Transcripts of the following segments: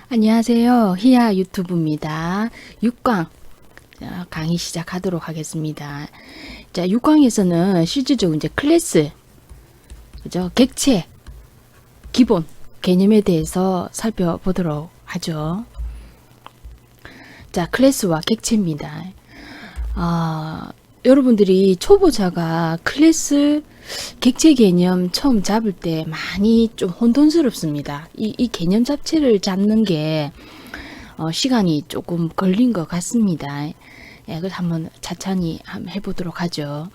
안녕하세요. 히야 유튜브입니다. 6강 강의 시작하도록 하겠습니다. 자, 6강에서는 실질적으로 이제 클래스, 그죠? 객체, 기본 개념에 대해서 살펴보도록 하죠. 자, 클래스와 객체입니다. 여러분들이 초보자가 클래스 객체 개념 처음 잡을 때 많이 좀 혼돈스럽습니다. 이 개념 자체를 잡는 게 시간이 조금 걸린 것 같습니다. 예, 그래서 한번 차차히 한번 해보도록 하죠.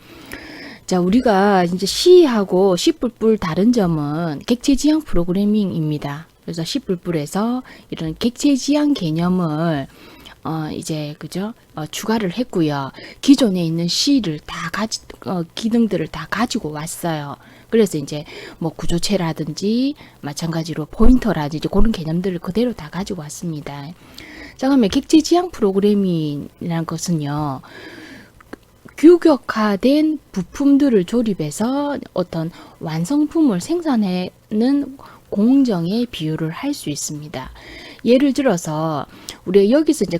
자, 우리가 이제 C하고 C++ 다른 점은 객체 지향 프로그래밍입니다. 그래서 C++에서 이런 객체 지향 개념을 이제 그죠? 추가를 했고요. 기존에 있는 C를 다 기능들을 다 가지고 왔어요. 그래서 이제 뭐 구조체라든지 마찬가지로 포인터라든지 그런 개념들을 그대로 다 가지고 왔습니다. 자, 그러면 객체 지향 프로그래밍이라는 것은요. 규격화된 부품들을 조립해서 어떤 완성품을 생산하는 공정에 비유를 할 수 있습니다. 예를 들어서 우리가 여기서 이제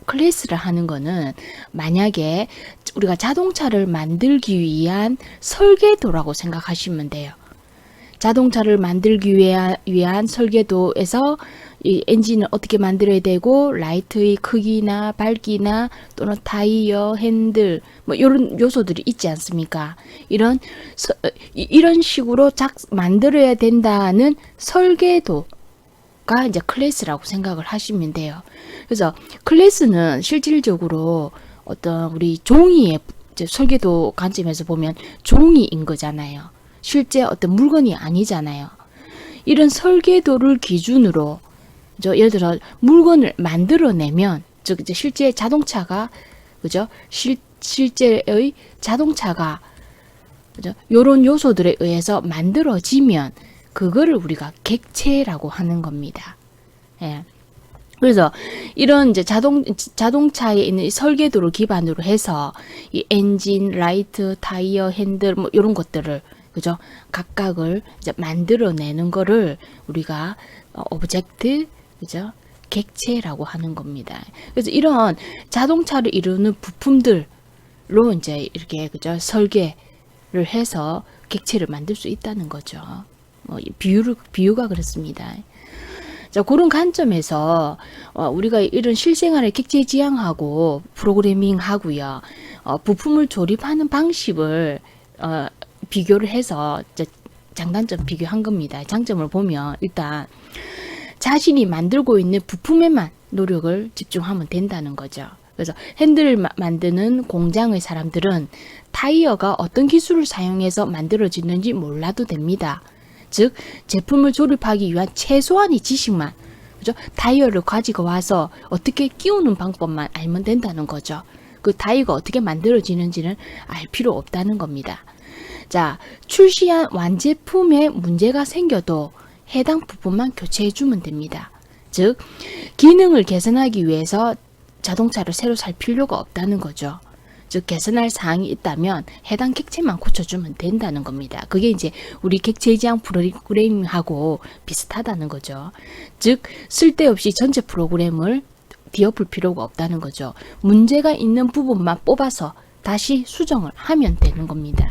클래스를 하는 거는 만약에 우리가 자동차를 만들기 위한 설계도라고 생각하시면 돼요. 자동차를 만들기 위한 설계도에서 이 엔진을 어떻게 만들어야 되고 라이트의 크기나 밝기나 또는 타이어, 핸들 뭐 이런 요소들이 있지 않습니까? 이런 식으로 만들어야 된다는 설계도가 이제 클래스라고 생각을 하시면 돼요. 그래서 클래스는 실질적으로 어떤 우리 종이의 설계도 관점에서 보면 종이인 거잖아요. 실제 어떤 물건이 아니잖아요. 이런 설계도를 기준으로 예를 들어 물건을 만들어내면 즉 이제 실제 자동차가 그죠? 실제의 자동차가 그죠? 요런 요소들에 의해서 만들어지면 그거를 우리가 객체라고 하는 겁니다. 예. 그래서 이런 이제 자동차에 있는 이 설계도를 기반으로 해서 이 엔진, 라이트, 타이어, 핸들 뭐 이런 것들을 그죠? 각각을 이제 만들어내는 거를 우리가 오브젝트, 그죠? 객체라고 하는 겁니다. 그래서 이런 자동차를 이루는 부품들로 이제 이렇게 그죠? 설계를 해서 객체를 만들 수 있다는 거죠. 비유가 그렇습니다. 자, 그런 관점에서 우리가 이런 실생활의 객체 지향하고 프로그래밍 하고요. 부품을 조립하는 방식을 비교를 해서 장단점 비교한 겁니다. 장점을 보면 일단 자신이 만들고 있는 부품에만 노력을 집중하면 된다는 거죠. 그래서 핸들을 만드는 공장의 사람들은 타이어가 어떤 기술을 사용해서 만들어지는지 몰라도 됩니다. 즉 제품을 조립하기 위한 최소한의 지식만 그죠? 타이어를 가지고 와서 어떻게 끼우는 방법만 알면 된다는 거죠. 그 타이어가 어떻게 만들어지는지는 알 필요 없다는 겁니다. 자, 출시한 완제품에 문제가 생겨도 해당 부품만 교체해주면 됩니다. 즉, 기능을 개선하기 위해서 자동차를 새로 살 필요가 없다는 거죠. 즉, 개선할 사항이 있다면 해당 객체만 고쳐주면 된다는 겁니다. 그게 이제 우리 객체 지향 프로그래밍하고 비슷하다는 거죠. 즉, 쓸데없이 전체 프로그램을 뒤엎을 필요가 없다는 거죠. 문제가 있는 부분만 뽑아서 다시 수정을 하면 되는 겁니다.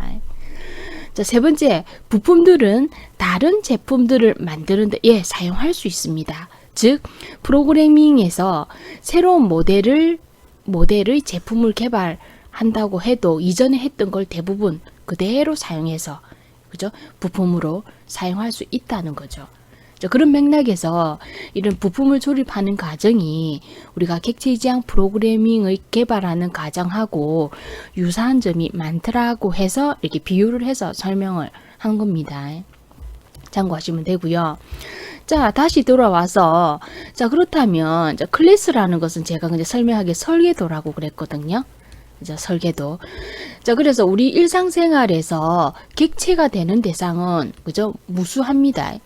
자, 세 번째, 부품들은 다른 제품들을 만드는데 사용할 수 있습니다. 즉, 프로그래밍에서 새로운 모델의 제품을 개발한다고 해도 이전에 했던 걸 대부분 그대로 사용해서 그죠? 부품으로 사용할 수 있다는 거죠. 자, 그런 맥락에서 이런 부품을 조립하는 과정이 우리가 객체 지향 프로그래밍의 개발하는 과정하고 유사한 점이 많더라고 해서 이렇게 비유를 해서 설명을 한 겁니다. 참고하시면 되고요. 자, 다시 돌아와서 자, 그렇다면 클래스라는 것은 제가 이제 설명하기 설계도라고 그랬거든요. 이제 설계도. 자, 그래서 우리 일상생활에서 객체가 되는 대상은 그죠? 무수합니다.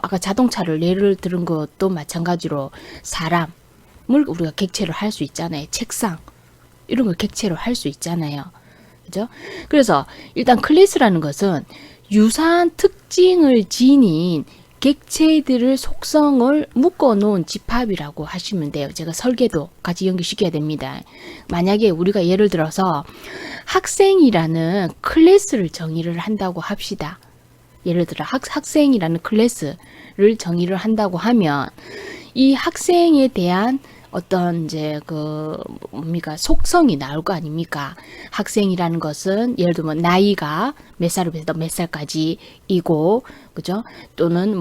아까 자동차를 예를 들은 것도 마찬가지로 사람을 우리가 객체로 할 수 있잖아요. 책상 이런 걸 객체로 할 수 있잖아요. 그죠? 그래서 일단 클래스라는 것은 유사한 특징을 지닌 객체들의 속성을 묶어 놓은 집합이라고 하시면 돼요. 제가 설계도 같이 연결시켜야 됩니다. 만약에 우리가 예를 들어서 학생이라는 클래스를 정의를 한다고 합시다. 예를 들어 학생이라는 클래스를 정의를 한다고 하면 이 학생에 대한 어떤 이제 뭡니까 속성이 나올 거 아닙니까? 학생이라는 것은 예를 들면 나이가 몇 살부터 몇 살까지이고, 그죠? 또는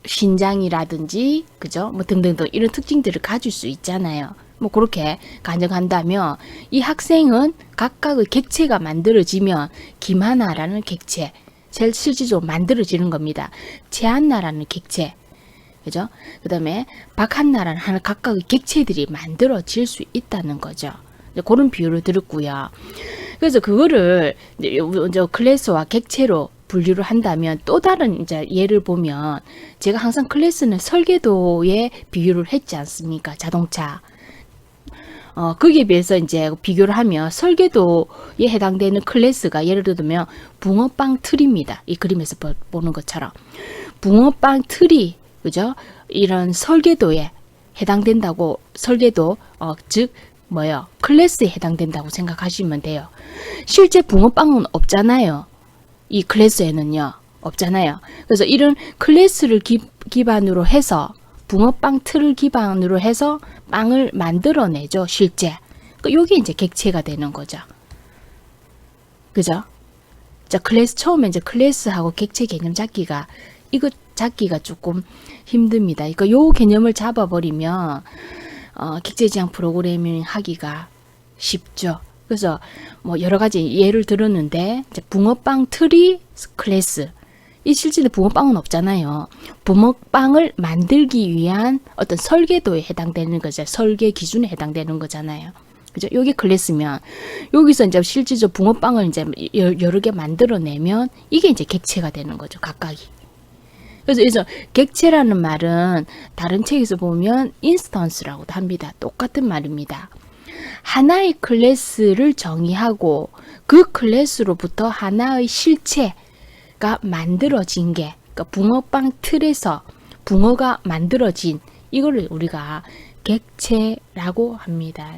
신장이라든지, 그죠? 뭐 등등등 이런 특징들을 가질 수 있잖아요. 뭐 그렇게 가정한다면 이 학생은 각각의 객체가 만들어지면 김하나라는 객체, 실질적으로 만들어지는 겁니다. 최한나라는 객체, 그죠? 그 다음에 박한나라는 하나 각각의 객체들이 만들어질 수 있다는 거죠. 그런 비유를 들었고요. 그래서 그거를 이제 클래스와 객체로 분류를 한다면 또 다른 이제 예를 보면 제가 항상 클래스는 설계도에 비유를 했지 않습니까? 자동차. 거기에 비해서 이제 비교를 하면 설계도에 해당되는 클래스가 예를 들면 붕어빵 틀입니다. 이 그림에서 보는 것처럼. 붕어빵 틀이, 그죠? 이런 설계도에 해당된다고, 설계도, 클래스에 해당된다고 생각하시면 돼요. 실제 붕어빵은 없잖아요. 이 클래스에는요. 없잖아요. 그래서 이런 클래스를 기반으로 해서 붕어빵 틀을 기반으로 해서 빵을 만들어내죠, 실제. 요게 이제 객체가 되는 거죠. 그죠? 자, 처음에 이제 클래스하고 객체 개념 잡기가 조금 힘듭니다. 요 개념을 잡아버리면, 객체 지향 프로그래밍 하기가 쉽죠. 그래서 뭐 여러 가지 예를 들었는데, 이제 붕어빵 틀이 클래스. 이 실제로 붕어빵은 없잖아요. 붕어빵을 만들기 위한 어떤 설계도에 해당되는 거죠. 설계 기준에 해당되는 거잖아요. 그죠? 여기 클래스면 여기서 이제 실질적으로 붕어빵을 이제 여러 개 만들어내면 이게 이제 객체가 되는 거죠. 각각이. 그래서 객체라는 말은 다른 책에서 보면 인스턴스라고도 합니다. 똑같은 말입니다. 하나의 클래스를 정의하고 그 클래스로부터 하나의 실체 가 만들어진 게, 그러니까 붕어빵 틀에서 붕어가 만들어진 이거를 우리가 객체라고 합니다.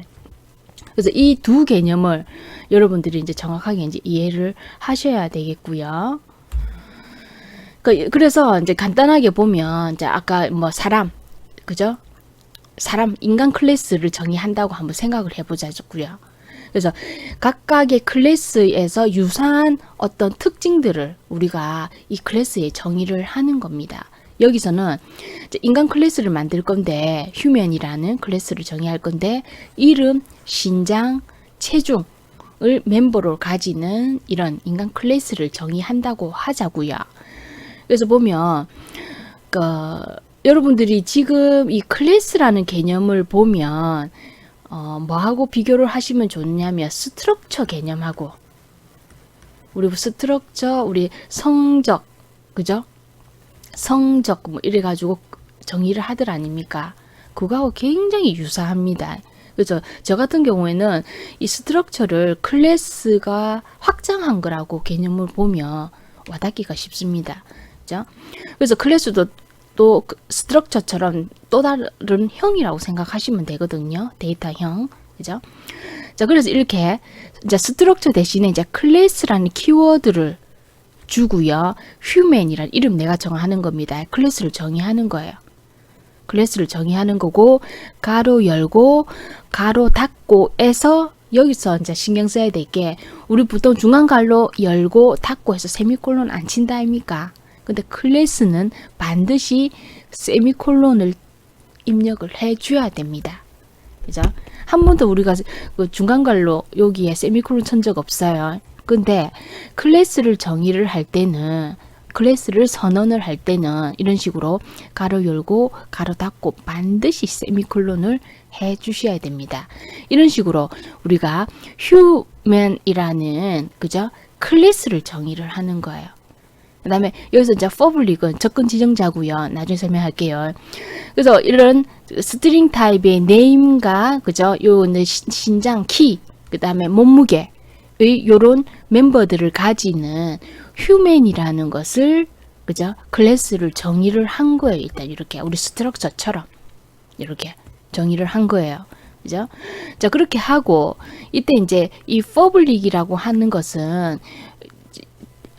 그래서 이 두 개념을 여러분들이 이제 정확하게 이제 이해를 하셔야 되겠고요. 그래서 이제 간단하게 보면 이제 아까 뭐 사람, 그죠? 인간 클래스를 정의한다고 한번 생각을 해보자고요. 그래서 각각의 클래스에서 유사한 어떤 특징들을 우리가 이 클래스에 정의를 하는 겁니다. 여기서는 인간 클래스를 만들 건데, 휴먼이라는 클래스를 정의할 건데, 이름, 신장, 체중을 멤버로 가지는 이런 인간 클래스를 정의한다고 하자고요. 그래서 보면 여러분들이 지금 이 클래스라는 개념을 보면 뭐하고 비교를 하시면 좋냐면 스트럭처 개념하고, 우리 스트럭처, 우리 성적, 그죠? 성적 뭐 이래가지고 정의를 하들 아닙니까? 그거하고 굉장히 유사합니다. 그래서 저 같은 경우에는 이 스트럭처를 클래스가 확장한 거라고 개념을 보면 와닿기가 쉽습니다. 그죠? 그래서 클래스도 또 스트럭처처럼 또 다른 형이라고 생각하시면 되거든요. 데이터형. 그죠? 자, 그래서 이렇게 이제 스트럭처 대신에 이제 클래스라는 키워드를 주고요. 휴먼이라는 이름 내가 정하는 겁니다. 클래스를 정의하는 거예요. 클래스를 정의하는 거고, 가로 열고 가로 닫고에서 여기서 이제 신경 써야 될 게, 우리 보통 중간 가로 열고 닫고 해서 세미콜론 안 친다 아닙니까? 근데 클래스는 반드시 세미콜론을 입력을 해줘야 됩니다. 그죠? 한 번도 우리가 그 중간갈로 여기에 세미콜론 친 적 없어요. 근데 클래스를 정의를 할 때는, 클래스를 선언을 할 때는 이런 식으로 가로 열고 가로 닫고 반드시 세미콜론을 해 주셔야 됩니다. 이런 식으로 우리가 휴먼이라는, 그죠? 클래스를 정의를 하는 거예요. 그 다음에 여기서 이제 퍼블릭은 접근 지정자고요. 나중에 설명할게요. 그래서 이런 스트링 타입의 네임과, 그죠? 요 신장, 키, 그 다음에 몸무게, 요런 멤버들을 가지는 휴맨이라는 것을, 그죠? 클래스를 정의를 한 거예요. 일단 이렇게 우리 스트럭처처럼 이렇게 정의를 한 거예요. 그죠? 자, 그렇게 하고 이때 이제 이 퍼블릭이라고 하는 것은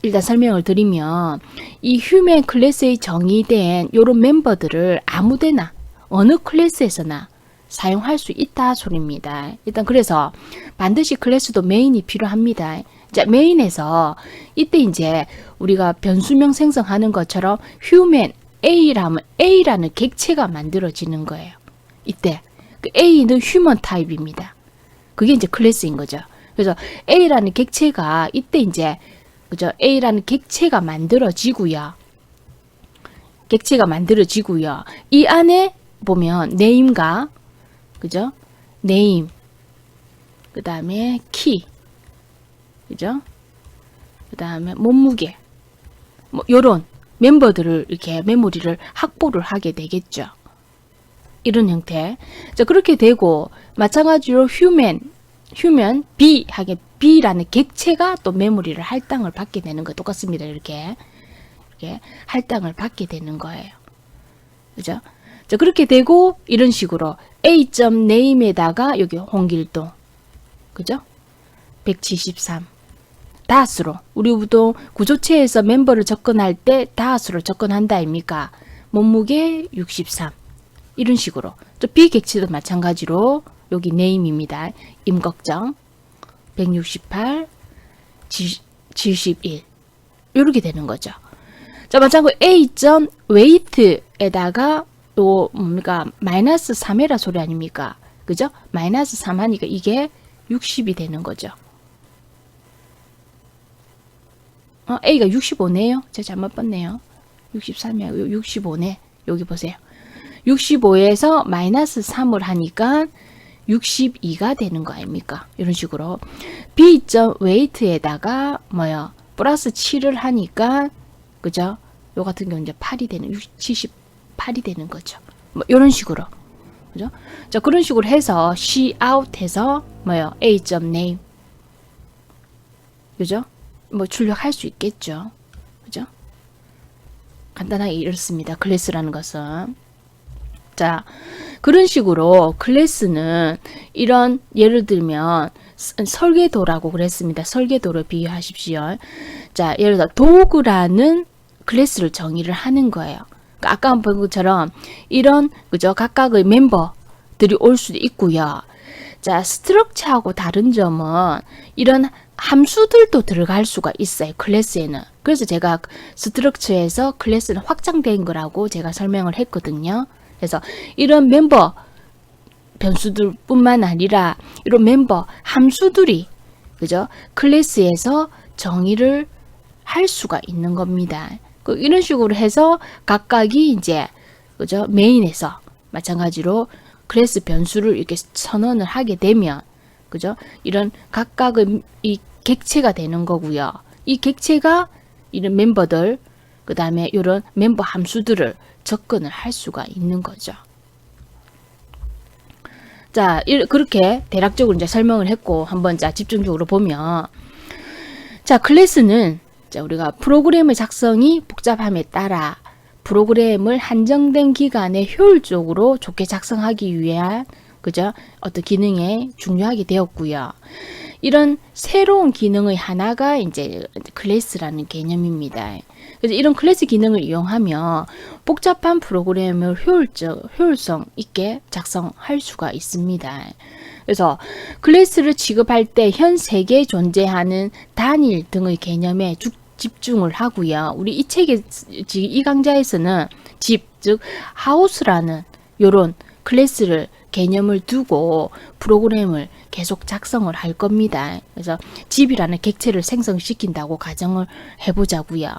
일단 설명을 드리면 이 휴먼 클래스에 정의된 요런 멤버들을 아무데나 어느 클래스에서나 사용할 수 있다 소리입니다. 일단 그래서 반드시 클래스도 메인이 필요합니다. 자, 메인에서 이때 이제 우리가 변수명 생성하는 것처럼 휴먼 A라는 객체가 만들어지는 거예요. 이때 그 A는 휴먼 타입입니다. 그게 이제 클래스인 거죠. 그래서 A라는 객체가 이때 이제, 그죠? A라는 객체가 만들어지고요. 이 안에 보면 네임과, 그죠? 네임, 그 다음에 키, 그죠? 그 다음에 몸무게, 뭐 요런 멤버들을 이렇게 메모리를 확보를 하게 되겠죠. 이런 형태. 자, 그렇게 되고 마찬가지로 휴먼 B라는 객체가 또 메모리를 할당을 받게 되는 거 똑같습니다. 이렇게 할당을 받게 되는 거예요. 그죠? 자, 그렇게 되고 이런 식으로 A.name에다가 여기 홍길동, 그죠? 173 다수로 우리 보통 구조체에서 멤버를 접근할 때 다수로 접근한다 아닙니까? 몸무게 63 이런 식으로. 또 비객체도 마찬가지로 여기 네임입니다. 임꺽정 168 71 이렇게 되는 거죠. 자, 마찬가지로 A.weight에다가 또 뭡니까? 마이너스 3회라 소리 아닙니까? 그죠? 마이너스 3 하니까 이게 60이 되는 거죠. A가 65네요. 제가 잘못 봤네요. 63이야. 65네. 여기 보세요. 65에서 마이너스 3을 하니까 62가 되는 거 아닙니까? 이런 식으로 B.weight에다가 뭐요? 플러스 7을 하니까, 그죠? 요 같은 경우 이제 8이 되는 78이 되는 거죠. 뭐 이런 식으로. 그죠? 자, 그런 식으로 해서 C out 해서 뭐요? A.name. 그죠? 뭐 출력할 수 있겠죠. 그죠? 간단하게 이렇습니다. 클래스라는 것은. 자, 그런 식으로 클래스는 이런, 예를 들면 설계도라고 그랬습니다. 설계도를 비유하십시오. 자, 예를 들어 도구라는 클래스를 정의를 하는 거예요. 그러니까 아까 본 것처럼 이런, 그죠? 각각의 멤버들이 올 수도 있고요. 자, 스트럭처하고 다른 점은 이런 함수들도 들어갈 수가 있어요. 클래스에는. 그래서 제가 스트럭처에서 클래스는 확장된 거라고 제가 설명을 했거든요. 그래서 이런 멤버 변수들 뿐만 아니라 이런 멤버 함수들이, 그죠? 클래스에서 정의를 할 수가 있는 겁니다. 이런 식으로 해서 각각이 이제, 그죠? 메인에서 마찬가지로 클래스 변수를 이렇게 선언을 하게 되면, 그죠? 이런 각각의 이 객체가 되는 거고요. 이 객체가 이런 멤버들, 그 다음에 이런 멤버 함수들을 접근을 할 수가 있는 거죠. 자, 그렇게 대략적으로 이제 설명을 했고, 한번 자, 집중적으로 보면, 자, 클래스는, 자, 우리가 프로그램의 작성이 복잡함에 따라 프로그램을 한정된 기간에 효율적으로 좋게 작성하기 위한, 그죠? 어떤 기능에 중요하게 되었고요. 이런 새로운 기능의 하나가 이제 클래스라는 개념입니다. 그래서 이런 클래스 기능을 이용하면 복잡한 프로그램을 효율성 있게 작성할 수가 있습니다. 그래서 클래스를 취급할 때 현 세계에 존재하는 단일 등의 개념에 집중을 하고요. 우리 이 책에, 이 강좌에서는 집, 즉 하우스라는 요런 클래스를 개념을 두고 프로그램을 계속 작성을 할 겁니다. 그래서 집이라는 객체를 생성시킨다고 가정을 해보자고요.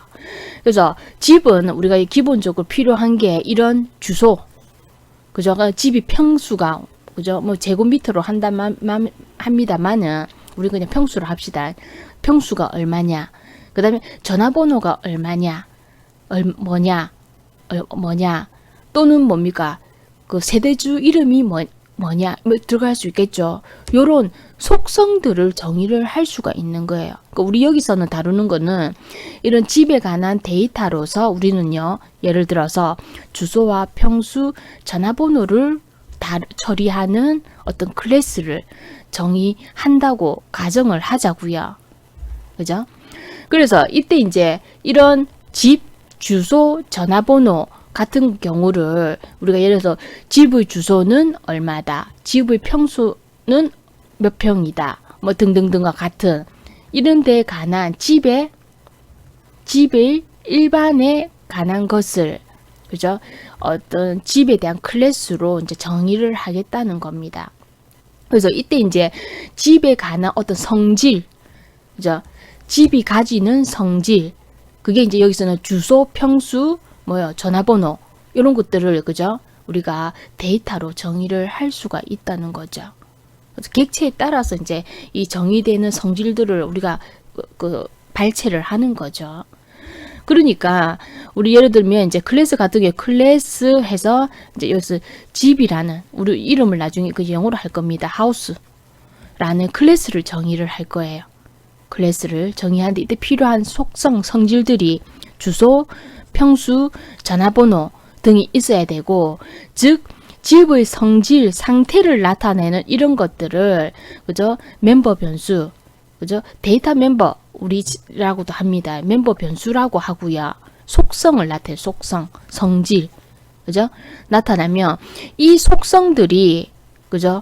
그래서 집은 우리가 기본적으로 필요한 게 이런 주소, 그죠? 집이 평수가, 그죠? 뭐 제곱미터로 합니다만은 우리 그냥 평수로 합시다. 평수가 얼마냐? 그 다음에 전화번호가 얼마냐? 뭐냐? 또는 뭡니까? 그 세대주 이름이 뭐냐 뭐 들어갈 수 있겠죠. 요런 속성들을 정의를 할 수가 있는 거예요. 그러니까 우리 여기서는 다루는 거는 이런 집에 관한 데이터로서 우리는요, 예를 들어서 주소와 평수, 전화번호를 처리하는 어떤 클래스를 정의한다고 가정을 하자고요. 그죠? 그래서 이때 이제 이런 집, 주소, 전화번호 같은 경우를 우리가 예를 들어서 집의 주소는 얼마다, 집의 평수는 몇 평이다, 뭐 등등등과 같은 이런 데에 관한 집의 일반에 관한 것을, 그죠? 어떤 집에 대한 클래스로 이제 정의를 하겠다는 겁니다. 그래서 이때 이제 집에 관한 어떤 성질, 그죠? 집이 가지는 성질, 그게 이제 여기서는 주소, 평수, 뭐요, 전화번호 이런 것들을, 그죠? 우리가 데이터로 정의를 할 수가 있다는 거죠. 그래서 객체에 따라서 이제 이 정의되는 성질들을 우리가 발췌를 하는 거죠. 그러니까 우리 예를 들면 이제 클래스 같은 경우에 클래스 해서 이제 여기서 집이라는 우리 이름을 나중에 그 영어로 할 겁니다. 하우스라는 클래스를 정의를 할 거예요. 클래스를 정의하는데 이때 필요한 속성, 성질들이 주소, 평수, 전화번호 등이 있어야 되고, 즉 집의 성질, 상태를 나타내는 이런 것들을, 그죠? 멤버 변수, 그죠? 데이터 멤버 우리라고도 합니다. 멤버 변수라고 하고요. 속성을 나타내, 속성, 성질, 그죠? 나타나면 이 속성들이, 그죠?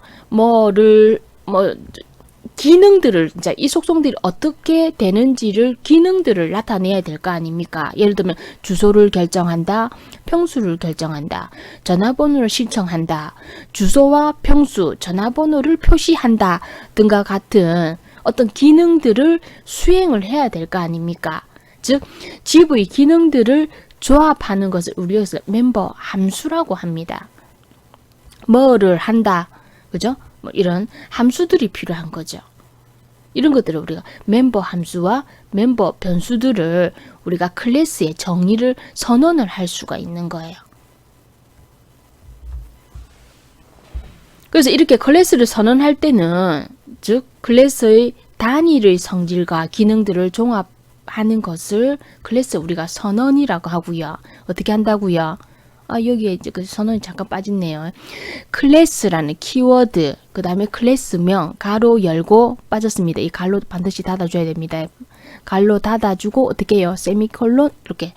기능들을, 이제 이 속성들이 어떻게 되는지를, 기능들을 나타내야 될 거 아닙니까? 예를 들면 주소를 결정한다, 평수를 결정한다, 전화번호를 신청한다, 주소와 평수, 전화번호를 표시한다 등과 같은 어떤 기능들을 수행을 해야 될 거 아닙니까? 즉 집의 기능들을 조합하는 것을 우리가 멤버 함수라고 합니다. 뭐를 한다, 그죠? 뭐 이런 함수들이 필요한 거죠. 이런 것들을 우리가 멤버 함수와 멤버 변수들을 우리가 클래스의 정의를 선언을 할 수가 있는 거예요. 그래서 이렇게 클래스를 선언할 때는, 즉 클래스의 단일의 성질과 기능들을 종합하는 것을 클래스 우리가 선언이라고 하고요. 어떻게 한다고요? 여기에 이제 그 선언이 잠깐 빠졌네요. 클래스라는 키워드, 그 다음에 클래스명, 가로 열고 빠졌습니다. 이 가로 반드시 닫아줘야 됩니다. 가로 닫아주고 어떻게 해요? 세미콜론 이렇게,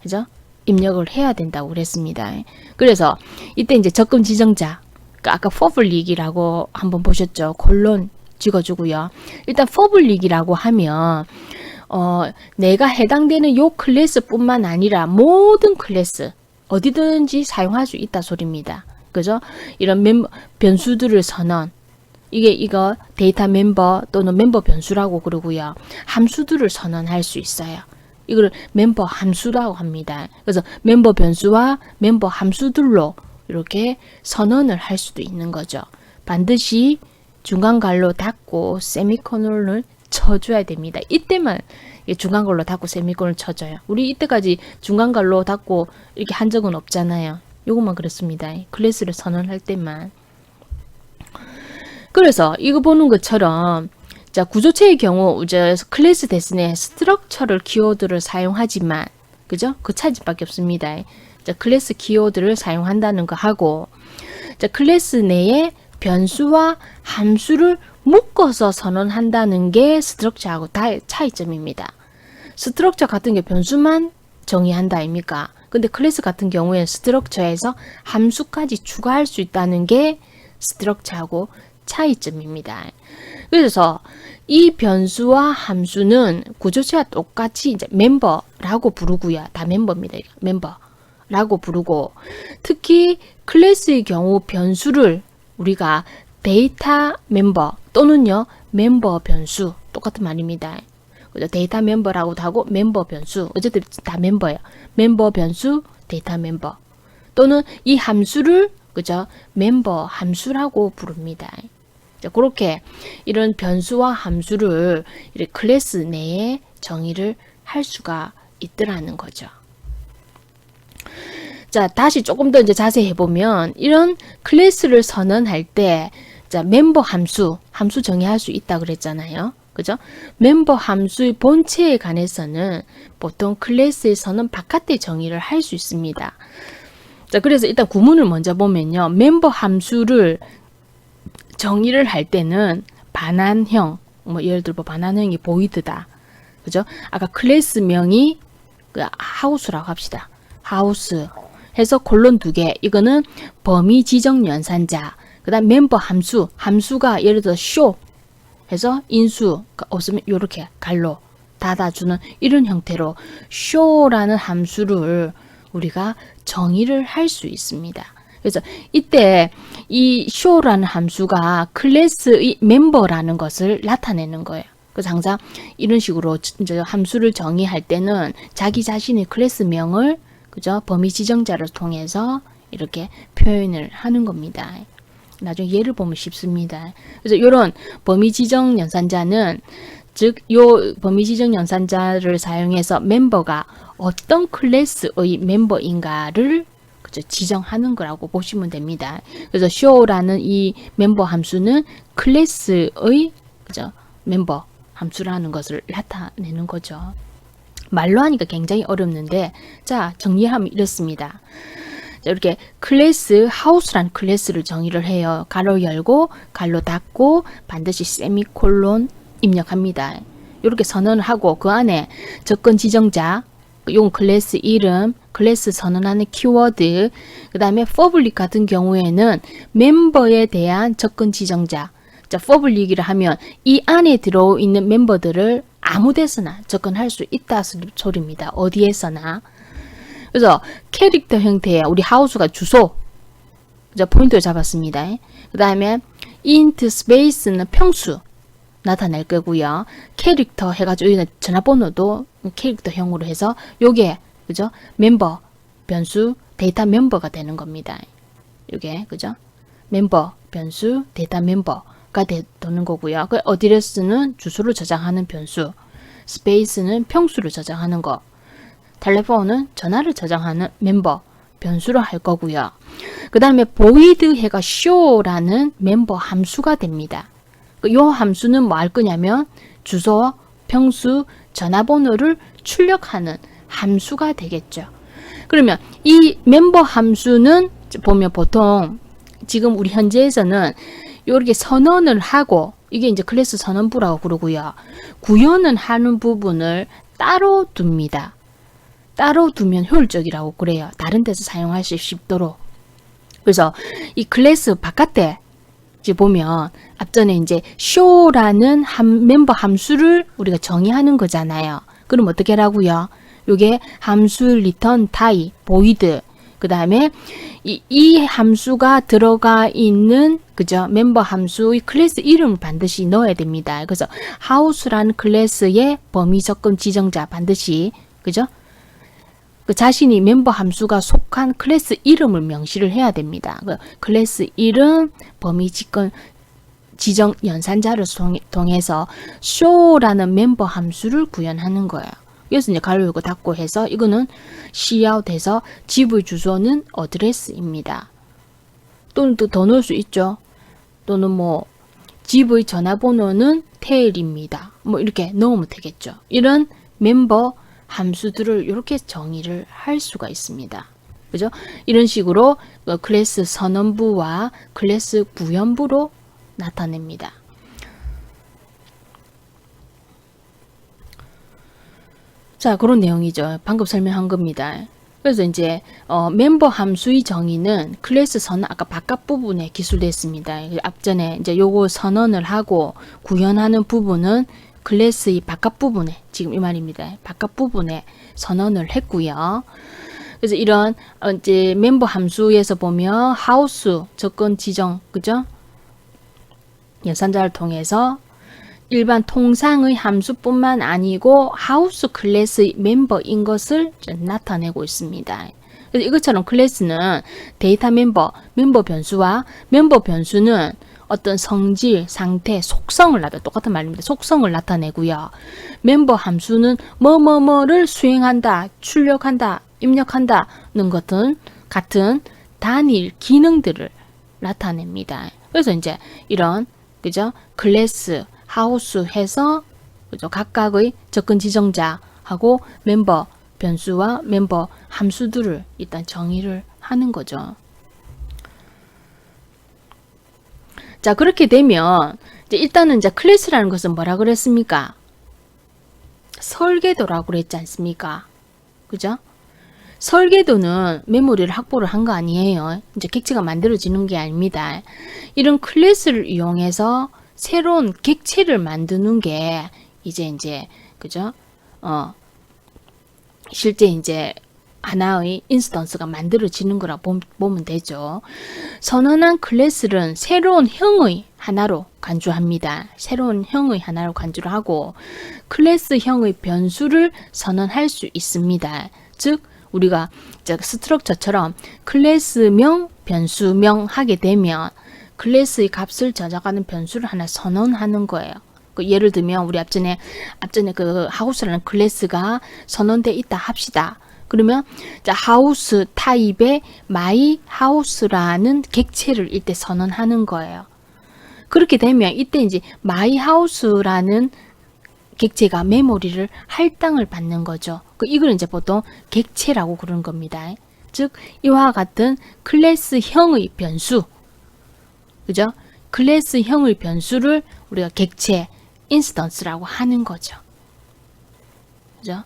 그죠? 입력을 해야 된다고 그랬습니다. 그래서 이때 이제 적금 지정자, 아까 퍼블릭이라고 한번 보셨죠? 콜론 찍어주고요. 일단 퍼블릭이라고 하면 내가 해당되는 요 클래스뿐만 아니라 모든 클래스 어디든지 사용할 수 있다 소리입니다. 그죠? 이런 변수들을 선언, 이거 데이터 멤버 또는 멤버 변수라고 그러고요. 함수들을 선언할 수 있어요. 이걸 멤버 함수라고 합니다. 그래서 멤버 변수와 멤버 함수들로 이렇게 선언을 할 수도 있는 거죠. 반드시 중간 갈로 닫고 세미코론을 쳐줘야 됩니다. 이때만 중간 갈로 닫고 세미코론을 쳐줘요. 우리 이때까지 중간 갈로 닫고 이렇게 한 적은 없잖아요. 요것만 그렇습니다. 클래스를 선언할 때만. 그래서 이거 보는 것처럼, 자, 구조체의 경우 이제 클래스 대신에 스트럭처럴 키워드를 사용하지만, 그죠? 그 차이밖에 없습니다. 자, 클래스 키워드를 사용한다는 거 하고, 자, 클래스 내에 변수와 함수를 묶어서 선언한다는 게 스트럭처하고 차이점입니다. 스트럭처 같은 게 변수만 정의한다 아닙니까? 근데 클래스 같은 경우에 스트럭처에서 함수까지 추가할 수 있다는 게 스트럭처하고 차이점입니다. 그래서 이 변수와 함수는 구조체와 똑같이 이제 멤버라고 부르고요. 다 멤버입니다. 멤버라고 부르고, 특히 클래스의 경우 변수를 우리가 데이터 멤버 또는요 멤버 변수, 똑같은 말입니다. 데이터 멤버라고도 하고 멤버 변수, 어쨌든 다 멤버예요. 멤버 변수, 데이터 멤버 또는 이 함수를, 그죠? 멤버 함수라고 부릅니다. 자, 그렇게 이런 변수와 함수를 이렇게 클래스 내에 정의를 할 수가 있더라는 거죠. 자, 다시 조금 더 이제 자세히 해보면 이런 클래스를 선언할 때 자, 멤버 함수 정의할 수 있다 그랬잖아요. 그죠? 멤버 함수의 본체에 관해서는 보통 클래스에서는 바깥에 정의를 할 수 있습니다. 자, 그래서 일단 구문을 먼저 보면요. 멤버 함수를 정의를 할 때는 반환형, 뭐 예를 들어 반환형이 보이드다. 그죠? 아까 클래스명이 그 하우스라고 합시다. 하우스 해서 콜론 2개. 이거는 범위 지정 연산자. 그다음 멤버 함수가 예를 들어 쇼 해서 인수 없으면 이렇게 갈로 닫아주는 이런 형태로 show라는 함수를 우리가 정의를 할 수 있습니다. 그래서 이때 이 show라는 함수가 클래스의 멤버라는 것을 나타내는 거예요. 그래서 항상 이런 식으로 이제 함수를 정의할 때는 자기 자신의 클래스명을 그죠? 범위 지정자를 통해서 이렇게 표현을 하는 겁니다. 나중에 예를 보면 쉽습니다. 그래서 이런 범위 지정 연산자는 즉 요 범위 지정 연산자를 사용해서 멤버가 어떤 클래스의 멤버인가를 그죠? 지정하는 거라고 보시면 됩니다. 그래서 show라는 이 멤버 함수는 클래스의 그죠? 멤버 함수라는 것을 나타내는 거죠. 말로 하니까 굉장히 어렵는데 자 정리하면 이렇습니다. 자, 이렇게 클래스 하우스란 클래스를 정의를 해요. 가로 열고 가로 닫고 반드시 세미콜론 입력합니다. 이렇게 선언을 하고 그 안에 접근 지정자 용 클래스 이름, 클래스 선언하는 키워드, 그 다음에 퍼블릭 같은 경우에는 멤버에 대한 접근 지정자. 자, 퍼블릭이라 하면 이 안에 들어있는 멤버들을 아무 데서나 접근할 수 있다 소리입니다. 어디에서나. 그래서 캐릭터 형태의 우리 하우스가 주소. 자, 포인트를 잡았습니다. 그 다음에 int space는 평수 나타낼 거고요. 캐릭터 해가지고 여기는 전화번호도 캐릭터형으로 해서 요게 그죠? 멤버 변수 데이터 멤버가 되는 겁니다. 요게 그죠? 멤버 변수 데이터 멤버가 되는 거고요. 그 어드레스는 주소를 저장하는 변수, 스페이스는 평수를 저장하는 거, 텔레폰은 전화를 저장하는 멤버 변수로 할 거고요. 그 다음에 void 해가 show라는 멤버 함수가 됩니다. 이 함수는 뭐 할 거냐면 주소, 평수, 전화번호를 출력하는 함수가 되겠죠. 그러면 이 멤버 함수는 보면 보통 지금 우리 현재에서는 이렇게 선언을 하고 이게 이제 클래스 선언부라고 그러고요. 구현은 하는 부분을 따로 둡니다. 따로 두면 효율적이라고 그래요. 다른 데서 사용할 수 쉽도록. 그래서 이 클래스 바깥에 이제 보면 앞전에 이제 show라는 멤버 함수를 우리가 정의하는 거잖아요. 그럼 어떻게 하라고요? 요게 함수 return type void 그 다음에 이 함수가 들어가 있는 그죠? 멤버 함수의 클래스 이름을 반드시 넣어야 됩니다. 그래서 house라는 클래스의 범위 접근 지정자 반드시 그죠? 그 자신이 멤버 함수가 속한 클래스 이름을 명시를 해야 됩니다. 그 클래스 이름, 범위 지정 연산자를 통해서 show라는 멤버 함수를 구현하는 거예요. 그래서 이제 가로 열고 닫고 해서 이거는 cout 해서 집의 주소는 어드레스입니다. 또는 또 더 넣을 수 있죠. 또는 뭐 집의 전화번호는 테일입니다. 뭐 이렇게 넣으면 되겠죠. 이런 멤버 함수들을 이렇게 정의를 할 수가 있습니다. 그죠? 이런 식으로 클래스 선언부와 클래스 구현부로 나타냅니다. 자, 그런 내용이죠. 방금 설명한 겁니다. 그래서 이제 멤버 함수의 정의는 클래스 선언 아까 바깥 부분에 기술되어 있습니다. 앞전에 이제 요거 선언을 하고 구현하는 부분은 클래스의 바깥 부분에 지금 이 말입니다. 바깥 부분에 선언을 했고요. 그래서 이런 이제 멤버 함수에서 보면 하우스 접근 지정 그죠? 연산자를 통해서 일반 통상의 함수뿐만 아니고 하우스 클래스의 멤버인 것을 나타내고 있습니다. 그래서 이것처럼 클래스는 데이터 멤버 변수와 멤버 변수는 어떤 성질, 상태, 속성을 똑같은 말입니다. 속성을 나타내고요. 멤버 함수는 뭐뭐뭐를 수행한다, 출력한다, 입력한다는 같은 단일 기능들을 나타냅니다. 그래서 이제 이런 그죠? 클래스, 하우스 해서 그죠? 각각의 접근 지정자하고 멤버 변수와 멤버 함수들을 일단 정의를 하는 거죠. 자, 그렇게 되면 이제 일단은 이제 클래스라는 것은 뭐라 그랬습니까? 설계도라고 그랬지 않습니까? 그죠? 설계도는 메모리를 확보를 한 거 아니에요. 이제 객체가 만들어지는 게 아닙니다. 이런 클래스를 이용해서 새로운 객체를 만드는 게 이제 그죠? 실제 이제 하나의 인스턴스가 만들어지는 거라 보면 되죠. 선언한 클래스는 새로운 형의 하나로 간주합니다. 새로운 형의 하나로 간주를 하고 클래스형의 변수를 선언할 수 있습니다. 즉 우리가 스트럭처처럼 클래스명, 변수명 하게 되면 클래스의 값을 저장하는 변수를 하나 선언하는 거예요. 예를 들면 우리 앞전에 그 하우스라는 클래스가 선언돼 있다 합시다. 그러면 하우스 타입의 마이 하우스라는 객체를 이때 선언하는 거예요. 그렇게 되면 이때 이제 마이 하우스라는 객체가 메모리를 할당을 받는 거죠. 이걸 이제 보통 객체라고 그러는 겁니다. 즉 이와 같은 클래스형의 변수, 그죠? 클래스형의 변수를 우리가 객체, 인스턴스라고 하는 거죠. 그죠?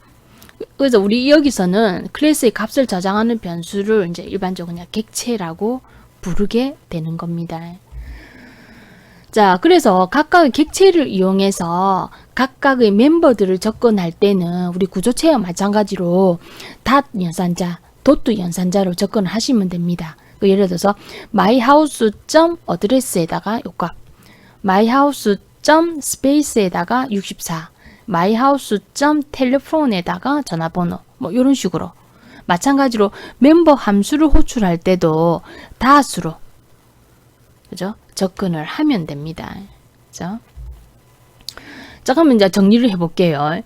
그래서 우리 여기서는 클래스의 값을 저장하는 변수를 이제 일반적으로 그냥 객체라고 부르게 되는 겁니다. 자, 그래서 각각의 객체를 이용해서 각각의 멤버들을 접근할 때는 우리 구조체와 마찬가지로 닷 연산자, 도트 연산자로 접근을 하시면 됩니다. 예를 들어서 myhouse.address에다가 요값, myhouse.space에다가 64, myhouse.telephone에다가 전화번호, 뭐 이런 식으로 마찬가지로 멤버 함수를 호출할 때도 닷으로 그죠? 접근을 하면 됩니다. 그죠? 자, 그러면 이제 정리를 해볼게요.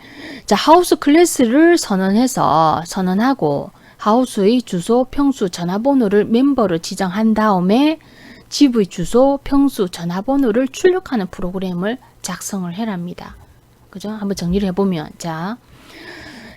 자, 하우스 클래스를 선언하고 하우스의 주소, 평수, 전화번호를 멤버로 지정한 다음에 집의 주소, 평수, 전화번호를 출력하는 프로그램을 작성을 해랍니다. 그죠? 한번 정리를 해보면, 자,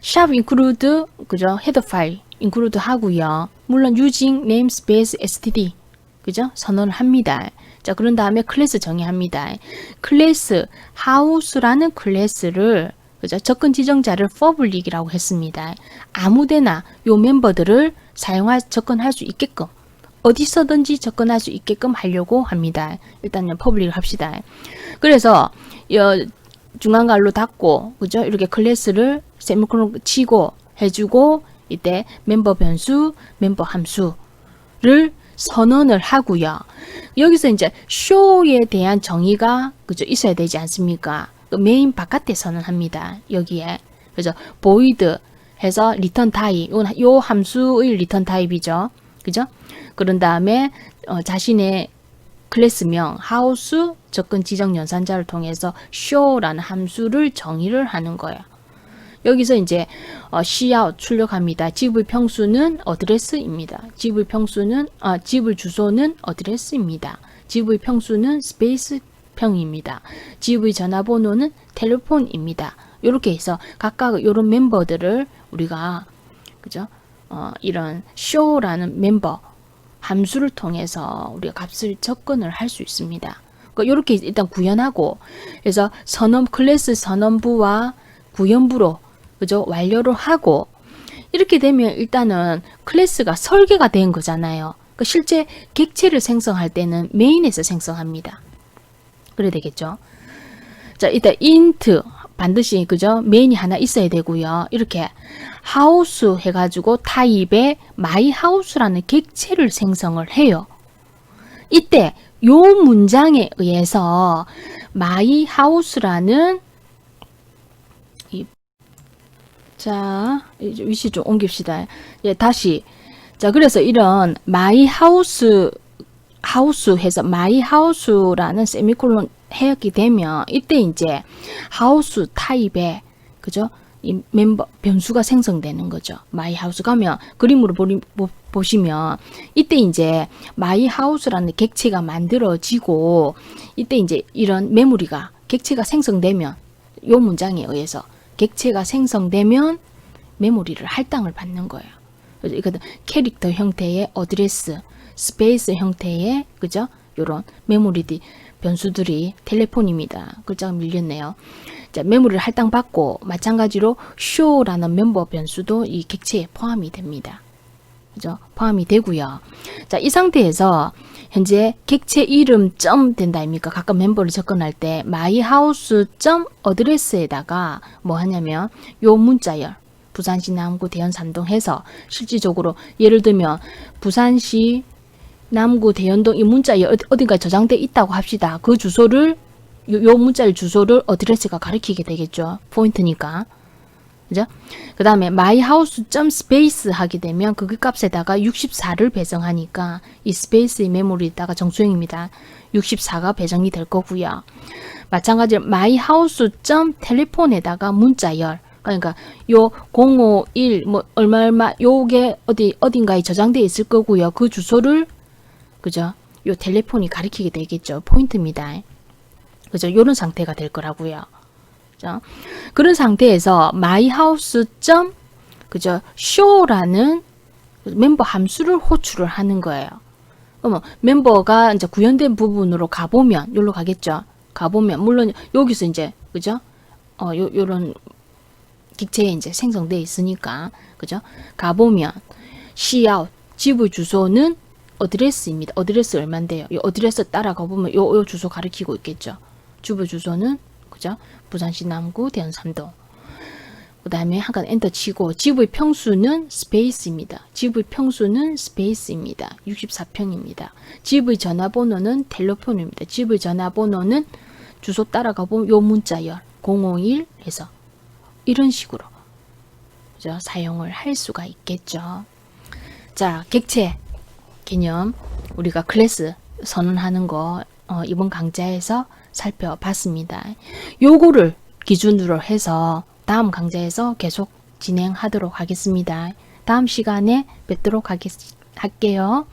샵 include, 그죠? 헤더 파일 include 하고요. 물론 using namespace std, 그죠? 선언을 합니다. 자, 그런 다음에 클래스 정의합니다. 클래스 house라는 클래스를 그죠? 접근 지정자를 public이라고 했습니다. 아무데나 요 멤버들을 접근할 수 있게끔 어디서든지 접근할 수 있게끔 하려고 합니다. 일단은 public을 합시다. 그래서 중간갈로 닫고 그죠? 이렇게 클래스를 세미콜론 치고 해주고 이때 멤버 변수, 멤버 함수를 선언을 하고요. 여기서 이제 show에 대한 정의가 그죠? 있어야 되지 않습니까? 메인 바깥에 선언합니다. 여기에. 그래서 void 해서 return type, 요 함수의 return type이죠. 그죠? 그런 다음에 자신의 클래스명 house 접근 지정 연산자를 통해서 show라는 함수를 정의를 하는 거예요. 여기서 이제 cout 출력합니다. 집의 평수는 어드레스입니다. 집의 주소는 어드레스입니다. 집의 평수는 스페이스 평입니다. 집의 전화번호는 텔레폰입니다. 이렇게 해서 각각 이런 멤버들을 우리가 그죠? 이런 show라는 멤버 함수를 통해서 우리가 값을 접근을 할 수 있습니다. 이렇게 일단 구현하고 그래서 클래스 선언부와 구현부로 그죠? 완료를 하고 이렇게 되면 일단은 클래스가 설계가 된 거잖아요. 실제 객체를 생성할 때는 메인에서 생성합니다. 그래야 되겠죠. 자, 일단 int 반드시 그죠? 메인이 하나 있어야 되고요. 이렇게 house 해가지고 타입에 myhouse라는 객체를 생성을 해요. 이때 요 문장에 의해서 myhouse라는 자, 이제 위치 좀 옮깁시다. 예, 다시. 자, 그래서 이런 myhouse 해서 myhouse라는 세미콜론 해역이 되면 이때 이제 house 타입에 그죠? 이 멤버 변수가 생성되는 거죠. 마이 하우스 가면 그림으로 보시면 이때 이제 마이 하우스라는 객체가 만들어지고 이때 이제 이런 메모리가 객체가 생성되면 요 문장에 의해서 객체가 생성되면 메모리를 할당을 받는 거예요. 이거는 캐릭터 형태의 어드레스, 스페이스 형태의 그죠? 요런 메모리 변수들이 텔레폰입니다. 글자가 밀렸네요. 자, 메모리를 할당받고 마찬가지로 show라는 멤버 변수도 이 객체에 포함이 됩니다. 그죠? 포함이 되고요. 자, 이 상태에서 현재 객체 이름 점 된다 아닙니까? 각각 멤버를 접근할 때 myhouse 점 어드레스에다가 뭐 하냐면 요 문자열 부산시 남구 대연 산동 해서 실질적으로 예를 들면 부산시 남구 대연동 이 문자에 어딘가에 저장돼 있다고 합시다. 그 주소를 요 문자의 주소를 어드레스가 가리키게 되겠죠. 포인트니까. 그죠? 그 다음에 myhouse.space 하게 되면 그 값에다가 64를 배정하니까 이 스페이스의 메모리에다가 정수형입니다. 64가 배정이 될 거고요. 마찬가지로 myhouse.telephone에다가 문자열 그러니까 요 051 뭐 얼마 요게 어딘가에 저장되어 있을 거고요. 그 주소를 그죠? 요 텔레폰이 가리키게 되겠죠. 포인트입니다. 그죠? 요런 상태가 될 거라고요. 그죠? 그런 상태에서 myhouse. 그죠? show라는 멤버 함수를 호출을 하는 거예요. 그러면 멤버가 이제 구현된 부분으로 가보면 여기로 가겠죠. 가보면 물론 여기서 이제 그죠? 요런 객체에 이제 생성되어 있으니까 그죠? 가보면 cout 지부 주소는 어드레스입니다. 어드레스 얼만데요? 이 어드레스 따라가 보면 요 주소 가리키고 있겠죠. 주부 주소는 그죠? 부산시 남구 대연 삼동. 그다음에 한 칸 엔터 치고 지부의 평수는 스페이스입니다. 지부의 평수는 스페이스입니다. 64평입니다. 지부의 전화번호는 텔레폰입니다. 지부의 전화번호는 주소 따라가 보면 요 문자열 051 해서 이런 식으로 그죠? 사용을 할 수가 있겠죠. 자, 객체 개념 우리가 클래스 선언하는 거 이번 강좌에서 살펴봤습니다. 요거를 기준으로 해서 다음 강좌에서 계속 진행하도록 하겠습니다. 다음 시간에 뵙도록 할게요.